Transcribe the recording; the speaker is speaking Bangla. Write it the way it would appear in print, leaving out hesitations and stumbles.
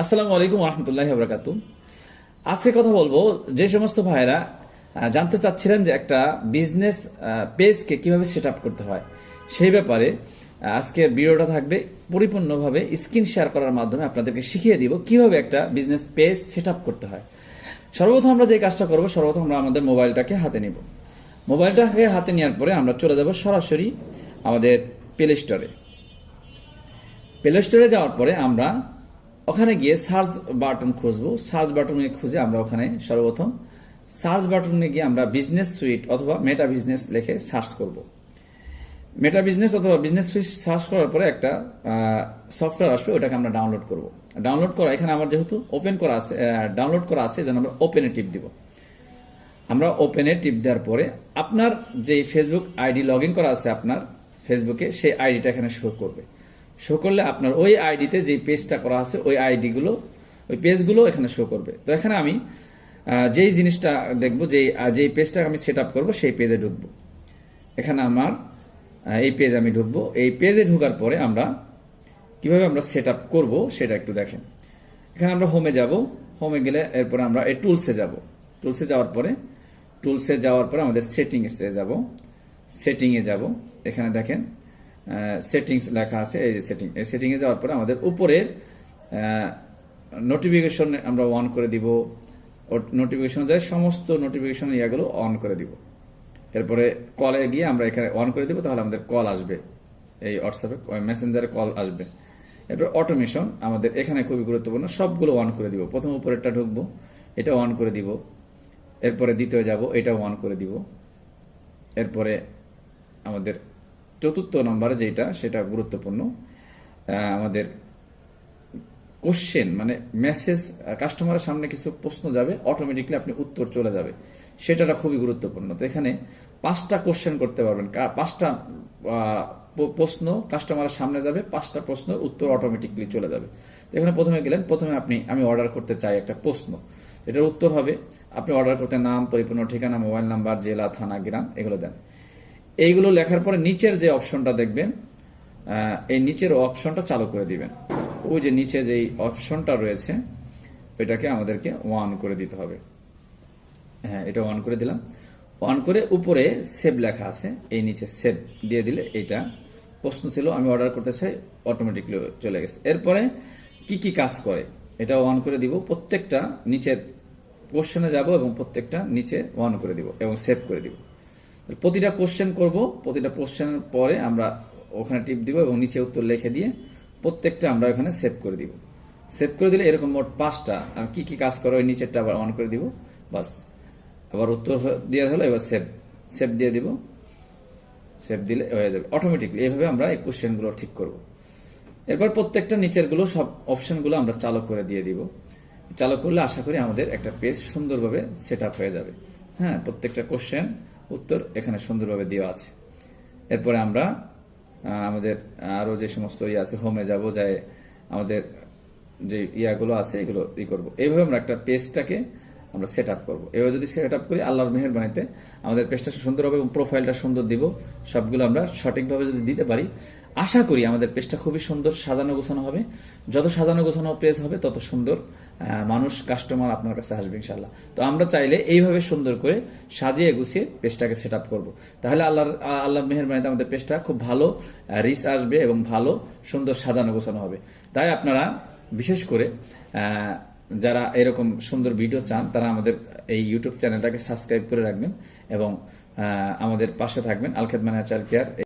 আসসালামু আলাইকুম রহমতুল্লাহি ওয়া বারাকাতুহু। আজকে কথা বলবো যে সমস্ত ভাইরা জানতে চাচ্ছিলেন যে একটা বিজনেস পেজকে কিভাবে সেট আপ করতে হয় সেই ব্যাপারে আজকের ভিডিওটা থাকবে। পরিপূর্ণভাবে স্ক্রিন শেয়ার করার মাধ্যমে আপনাদেরকে শিখিয়ে দিব কিভাবে একটা বিজনেস পেজ সেট আপ করতে হয়। সর্বপ্রথম আমরা যে কাজটা করবো, সর্বপ্রথম আমরা আমাদের মোবাইলটাকে হাতে নিব। মোবাইলটাকে হাতে নেওয়ার পরে আমরা চলে যাব সরাসরি আমাদের প্লে স্টোরে। প্লে স্টোরে যাওয়ার পরে আমরা ওখানে গিয়ে সার্চ বাটন খুঁজবো। সার্চ বাটনে খুঁজে আমরা ওখানে সর্বপ্রথম সার্চ বাটনে গিয়ে আমরা বিজনেস সুইট অথবা মেটা বিজনেস লিখে সার্চ করব। মেটা বিজনেস অথবা বিজনেস সুইট সার্চ করার পরে একটা সফটওয়্যার আসবে, ওটাকে আমরা ডাউনলোড করব। ডাউনলোড করা এখানে আমার যেহেতু ওপেন করা আছে, ডাউনলোড করা আছে, যেন আমরা ওপেনে টিপ দিব। আমরা ওপেনে টিপ দেওয়ার পরে আপনার যে ফেসবুক আইডি লগ ইন করা আছে আপনার ফেসবুকে, সেই আইডিটা এখানে শো করবে। শো করলে আপনার ওই আইডিতে যে পেজটা করা আছে ওই আইডিগুলো, ওই পেজগুলো এখানে শো করবে। তো এখানে আমি যেই জিনিসটা দেখবো, যেই পেজটা আমি সেট আপ করবো সেই পেজে ঢুকবো। এখানে আমার এই পেজ আমি ঢুকবো। এই পেজে ঢোকার পরে আমরা কিভাবে আমরা সেট আপ করবো সেটা একটু দেখেন। এখানে আমরা হোমে যাব। হোমে গেলে এরপরে আমরা এই টুলসে যাব। টুলসে যাওয়ার পরে আমাদের সেটিংসে যাব। সেটিংয়ে যাব, এখানে দেখেন সেটিংস লেখা আছে, এই সেটিং। এই সেটিংয়ে যাওয়ার পরে আমাদের উপরের নোটিফিকেশন আমরা অন করে দিব। নোটিফিকেশন যায় সমস্ত নোটিফিকেশন ইয়াগুলো অন করে দিব। এরপরে কলে গিয়ে আমরা এখানে অন করে দিব, তাহলে আমাদের কল আসবে, এই হোয়াটসঅ্যাপে মেসেঞ্জারে কল আসবে। এরপর অটোমেশন আমাদের এখানে খুবই গুরুত্বপূর্ণ, সবগুলো অন করে দিব। প্রথম উপরেরটা ঢুকবো, এটা অন করে দিব। এরপরে দ্বিতীয় যাব, এটাও অন করে দিব। এরপরে আমাদের চতুর্থ নম্বরে যেটা, সেটা গুরুত্বপূর্ণ, আমাদের কোশ্চেন মানে মেসেজ, কাস্টমারের সামনে কিছু প্রশ্ন যাবে, অটোমেটিকলি আপনি উত্তর চলে যাবে, সেটা খুবই গুরুত্বপূর্ণ। তো এখানে 5টা কোশ্চেন করতে পারবেন, 5টা প্রশ্ন কাস্টমারের সামনে যাবে, 5টা প্রশ্নের উত্তর অটোমেটিকলি চলে যাবে। তো এখানে প্রথমে গেলেন, প্রথমে আমি অর্ডার করতে চাই একটা প্রশ্ন, এটার উত্তর হবে আপনি অর্ডার করতে নাম, পরিপূর্ণ ঠিকানা, মোবাইল নাম্বার, জেলা, থানা, গ্রাম এগুলো দেন। এইগুলো লেখার পরে নিচের যে অপশনটা দেখবেন, এই নিচের অপশনটা চালু করে দিবেন। ওই যে নিচে যেই অপশনটা রয়েছে ওইটাকে আমাদেরকে অন করে দিতে হবে। হ্যাঁ, এটা অন করে দিলাম। অন করে উপরে সেভ লেখা আছে, এই নিচে সেভ দিয়ে দিলে, এইটা প্রশ্ন ছিল আমি অর্ডার করতে চাই, অটোমেটিকলি চলে গেছে। এরপরে কি কি কাজ করে এটা অন করে দিব। প্রত্যেকটা নিচের কোশ্চেনে যাব এবং প্রত্যেকটা নিচে অন করে দিব এবং সেভ করে দিব। প্রতিটা কোশ্চেন করব, প্রতিটা কোশ্চেনের পরে আমরা ওখানে টিপ দিব এবং নিচে উত্তর লিখে দিয়ে প্রত্যেকটা আমরা ওখানে সেভ করে দিব। সেভ করে দিলে এরকম মোট 5টা কি কি কাজ করে ওই নিচেরটা আবার অন করে দিব, বাস। আবার উত্তর দেওয়া হলো, এবার সেভ দিয়ে দিব। সেভ দিলে হয়ে যাবে অটোমেটিকলি। এইভাবে আমরা এই কোশ্চেনগুলো ঠিক করব। এরপর প্রত্যেকটা নিচেরগুলো সব অপশনগুলো আমরা চালু করে দিয়ে দিব। চালু করলে আশা করি আমাদের একটা পেজ সুন্দরভাবে সেট আপ হয়ে যাবে। হ্যাঁ, প্রত্যেকটা কোশ্চেন উত্তর এখানে সুন্দরভাবে দেওয়া আছে। এরপরে আমরা আমাদের আরও যে সমস্ত আছে, হোমে যাব, যাই আমাদের যে ইয়াগুলো আছে এগুলো করবো। এইভাবে আমরা একটা পেজটাকে আমরা সেট আপ করবো। এভাবে যদি সেট আপ করি, আল্লাহর মেহেরবানিতে আমাদের পেজটা সুন্দর হবে এবং প্রোফাইলটা সুন্দর দিব। সবগুলো আমরা সঠিকভাবে যদি দিতে পারি, আশা করি আমাদের পেজটা খুবই সুন্দর সাজানো গোছানো হবে। যত সাজানো গোছানো পেজ হবে তত সুন্দর মানুষ, কাস্টমার আপনার কাছে আসবে ইনশাল্লাহ। তো আমরা চাইলে এইভাবে সুন্দর করে সাজিয়ে গুছিয়ে পেজটাকে সেট আপ করবো, তাহলে আল্লাহর মেহেরবানিতে আমাদের পেজটা খুব ভালো রিচ আসবে এবং ভালো সুন্দর সাজানো গোছানো হবে। তাই আপনারা বিশেষ করে যারা এরকম সুন্দর ভিডিও চান, তারা আমাদের এই ইউটিউব চ্যানেলটাকে সাবস্ক্রাইব করে রাখবেন এবং আমাদের পাশে থাকবেন। আল খেদমা ন্যাচারাল কেয়ার।